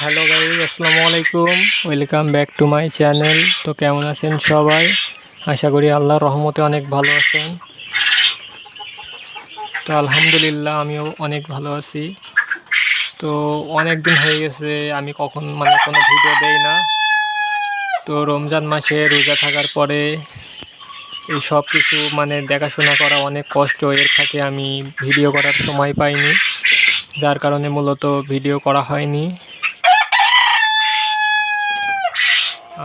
Hello guys, আসসালামু আলাইকুম। Welcome back to my channel. তো কেমন আছেন সবাই? আশা করি আল্লাহর রহমতে অনেক ভালো আছেন। তো আলহামদুলিল্লাহ আমিও অনেক ভালো আছি। তো অনেক দিন হয়ে গেছে আমি কোনো ভিডিও দেই না। তো রমজান মাসে রোজা থাকার পরে এই সব কিছু দেখাশোনা করা অনেক কষ্ট, এর থাকে আমি ভিডিও করার সময় পাইনি, যার কারণে মূলত ভিডিও করা হয়নি।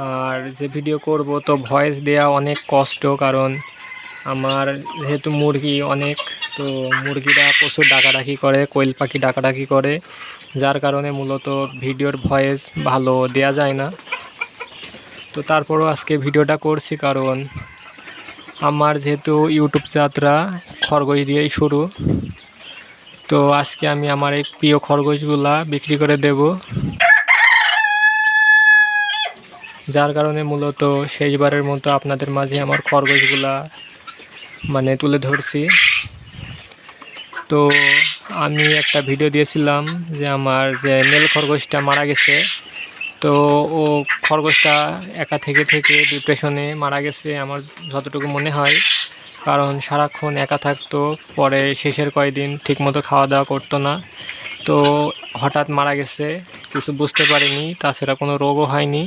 আর যে ভিডিও করব তো ভয়েস দেওয়া অনেক কষ্ট, কারণ আমার যেহেতু মুরগি অনেক, তো মুরগিরা প্রচুর ডাকাডাকি করে, কোয়েল পাখি ডাকাডাকি করে, যার কারণে মূলত ভিডিওর ভয়েস ভালো দেয়া যায় না। তো তারপরও আজকে ভিডিওটা করছি, কারণ আমার যেহেতু ইউটিউব যাত্রা খরগোশ দিয়েই শুরু। তো আজকে আমি আমার এই প্রিয় খরগোশগুলা বিক্রি করে দেব, যার কারণে মূলত শেষবারের মতো আপনাদের মাঝে আমার খরগোশগুলা তুলে ধরছি। তো আমি একটা ভিডিও দিয়েছিলাম যে আমার যে মেল খরগোশটা মারা গেছে। তো ও খরগোশটা একা থেকে ডিপ্রেশনে মারা গেছে আমার যতটুকু মনে হয়, কারণ সারাক্ষণ একা থাকতো, পরে শেষের কয়েকদিন ঠিকমতো খাওয়া দাওয়া করতো না। তো হঠাৎ মারা গেছে, কিছু বুঝতে পারিনি, তাছাড়া কোনো রোগও হয়নি।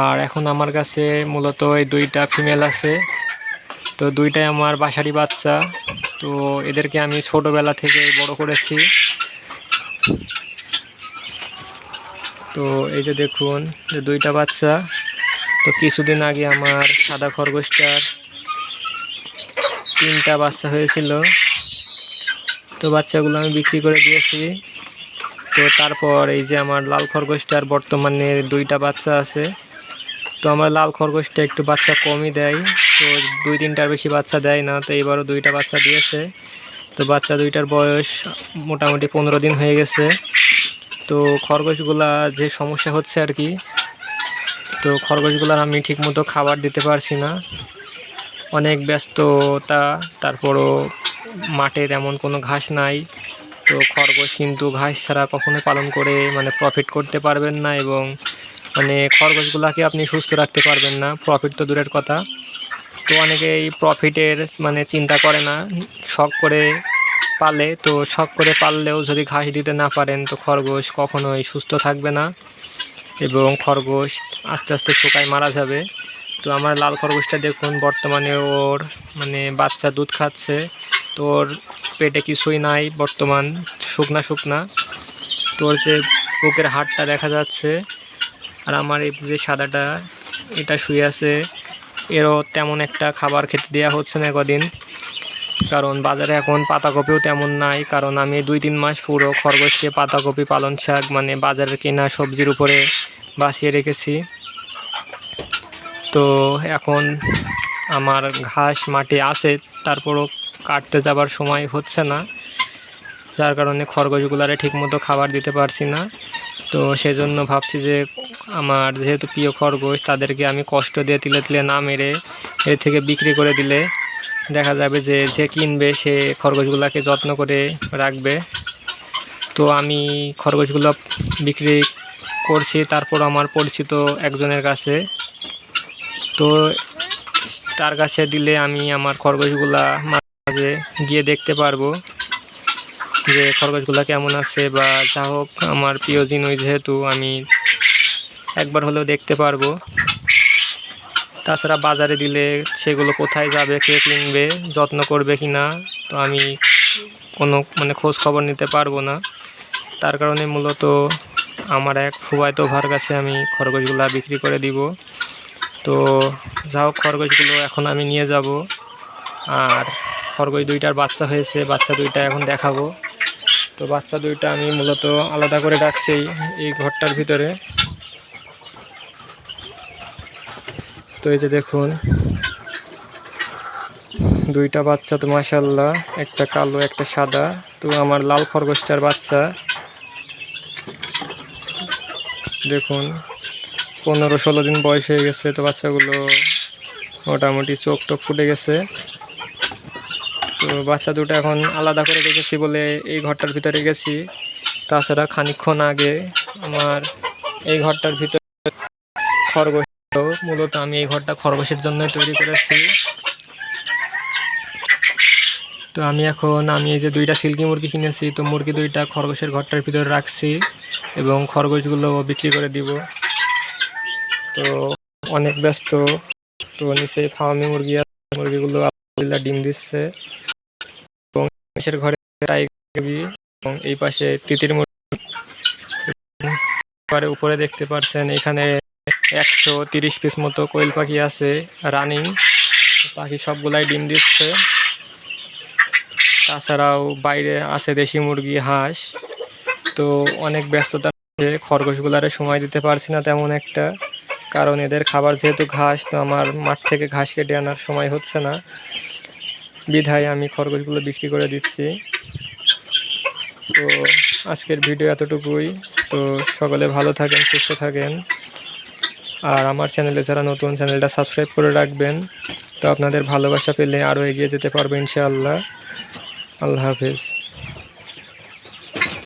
আর এখন আমার কাছে মূলত এই দুইটা ফিমেল আছে। তো দুইটাই আমার বাসারি বাচ্চা। তো এদেরকে আমি ছোটোবেলা থেকে বড় করেছি। তো এই যে দেখুন যে দুইটা বাচ্চা। তো কিছুদিন আগে আমার সাদা খরগোশটার 3টা বাচ্চা হয়েছিল। তো বাচ্চাগুলো আমি বিক্রি করে দিয়েছি। তো তারপর এই যে আমার লাল খরগোশটার বর্তমানে 2টা বাচ্চা আছে। তো আমার লাল খরগোশটা একটু বাচ্চা কমই দেয়, তো 2-3টার বেশি বাচ্চা দেয় না। তো এবারও 2টা বাচ্চা দিয়েছে। তো বাচ্চা দুইটার বয়স মোটামুটি 15 দিন হয়ে গেছে। তো খরগোশগুলা যে সমস্যা হচ্ছে আর কি, তো খরগোশগুলার আমি ঠিকমতো খাবার দিতে পারছি না, অনেক ব্যস্ততা। তারপরও মাঠে তেমন কোনো ঘাস নাই। তো খরগোশ কিন্তু ঘাস ছাড়া কখনো পালন করে প্রফিট করতে পারবেন না, এবং খরগোশগুলাকে আপনি সুস্থ রাখতে পারবেন না, প্রফিট তো দূরের কথা। তো অনেকে এই প্রফিটের চিন্তা করে না, শখ করে পালে। তো শখ করে পাললেও যদি ঘাস দিতে না পারেন, তো খরগোশ কখনোই সুস্থ থাকবে না, এবং খরগোশ আস্তে আস্তে শুকায় মারা যাবে। তো আমার লাল খরগোশটা দেখুন, বর্তমানে ওর বাচ্চা দুধ খাচ্ছে। তো ওর পেটে কিছুই নাই, বর্তমান শুকনা শুকনা। তো ওর যে বুকের হাড়টা দেখা যাচ্ছে। আর আমার এই যে সাদাটা, এটা শুয়ে আছে, এরও তেমন একটা খাবার খেতে দেওয়া হচ্ছে না কদিন, কারণ বাজারে এখন পাতাকপিও তেমন নাই। কারণ আমি 2-3 মাস পুরো খরগোশকে পাতাকপি, পালং শাক বাজারের কেনা সবজির উপরে বাঁচিয়ে রেখেছি। তো এখন আমার ঘাস মাঠে আছে, তারপরও কাটতে যাবার সময় হচ্ছে না, যার কারণে খরগোশগুলারে ঠিকমতো খাবার দিতে পারছি না। তো সেজন্য ভাবছি যে আমার যেহেতু প্রিয় খরগোশ, তাদেরকে আমি কষ্ট দিয়ে তিলে তিলে না মেরে এর থেকে বিক্রি করে দিলে দেখা যাবে যে যে কিনবে সে খরগোশগুলোকে যত্ন করে রাখবে। তো আমি খরগোশগুলো বিক্রি করছি, তারপর আমার পরিচিত একজনের কাছে। তো তার কাছে দিলে আমি আমার খরগোশগুলা মাঝে গিয়ে দেখতে পারবো যে খরগোশগুলা কেমন আছে, বা যা হোক, আমার প্রিয় জিনিস যেহেতু আমি একবার হলেও দেখতে পারবো। তাছাড়া বাজারে দিলে সেগুলো কোথায় যাবে, কে কিনবে, যত্ন করবে কি না, তো আমি কোনো খোঁজ খবর নিতে পারবো না। তার কারণে মূলত আমার এক ফুফাতো ভাইয়ের কাছে আমি খরগোশগুলা বিক্রি করে দিব। তো যা হোক, খরগোশগুলো এখন আমি নিয়ে যাব। আর খরগোশ 2টার বাচ্চা হয়েছে, বাচ্চা 2টা এখন দেখাবো। তো বাচ্চা 2টা আমি মূলত আলাদা করে রাখছি এই ঘরটার ভিতরে। তো এই যে দেখুন 2টা বাচ্চা, তো মাশাআল্লাহ, একটা কালো একটা সাদা। তো আমার লাল খরগোশটার বাচ্চা দেখুন 15-16 দিন বয়স হয়ে গেছে। তো বাচ্চাগুলো মোটামুটি চোখ টোক ফুটে গেছে। তো বাচ্চা দুটো এখন আলাদা করে রেখেছি বলে এই ঘরটার ভিতরে গেছি। তাছাড়া খানিকক্ষণ আগে আমার এই ঘরটার ভিতরে খরগোশ, মূলত আমি এই ঘরটা খরগোশের জন্য তৈরি করেছি। তো আমি এই যে 2টা সিল্কি মুরগি কিনেছি, তো মুরগি 2টা খরগোশের ঘরটার ভিতরে রাখছি এবং খরগোশগুলো বিক্রি করে দিব। তো অনেক ব্যস্ত। তো নিচে ফার্মি মুরগি আছে, মুরগিগুলো আলহামদুলিল্লাহ ডিম দিচ্ছে এবং পাশের ঘরে এবং এই পাশে তিতির মুরগি। উপরে দেখতে পাচ্ছেন এখানে 130 পিস মতো কোয়েল পাখি আছে রানিং। পাখি সবগুলাই ডিম দিচ্ছে। তাছাড়াও বাইরে আছে দেশি মুরগি, হাঁস। তো অনেক ব্যস্ততা, খরগোশগুলারে সময় দিতে পারছি না তেমন একটা, কারণ এদের খাবার যেহেতু ঘাস, তো আমার মাঠ থেকে ঘাস কেটে আনার সময় হচ্ছে না, বিধায় আমি খরগোশগুলো বিক্রি করে দিচ্ছি। তো আজকের ভিডিও এতটুকুই। তো সকলে ভালো থাকেন, সুস্থ থাকেন। আর আমার চ্যানেলে যারা নতুন, চ্যানেলটা সাবস্ক্রাইব করে রাখবেন। তো আপনাদের ভালোবাসা পেলে আরও এগিয়ে যেতে পারবো ইনশাআল্লাহ। আল্লাহ হাফেজ।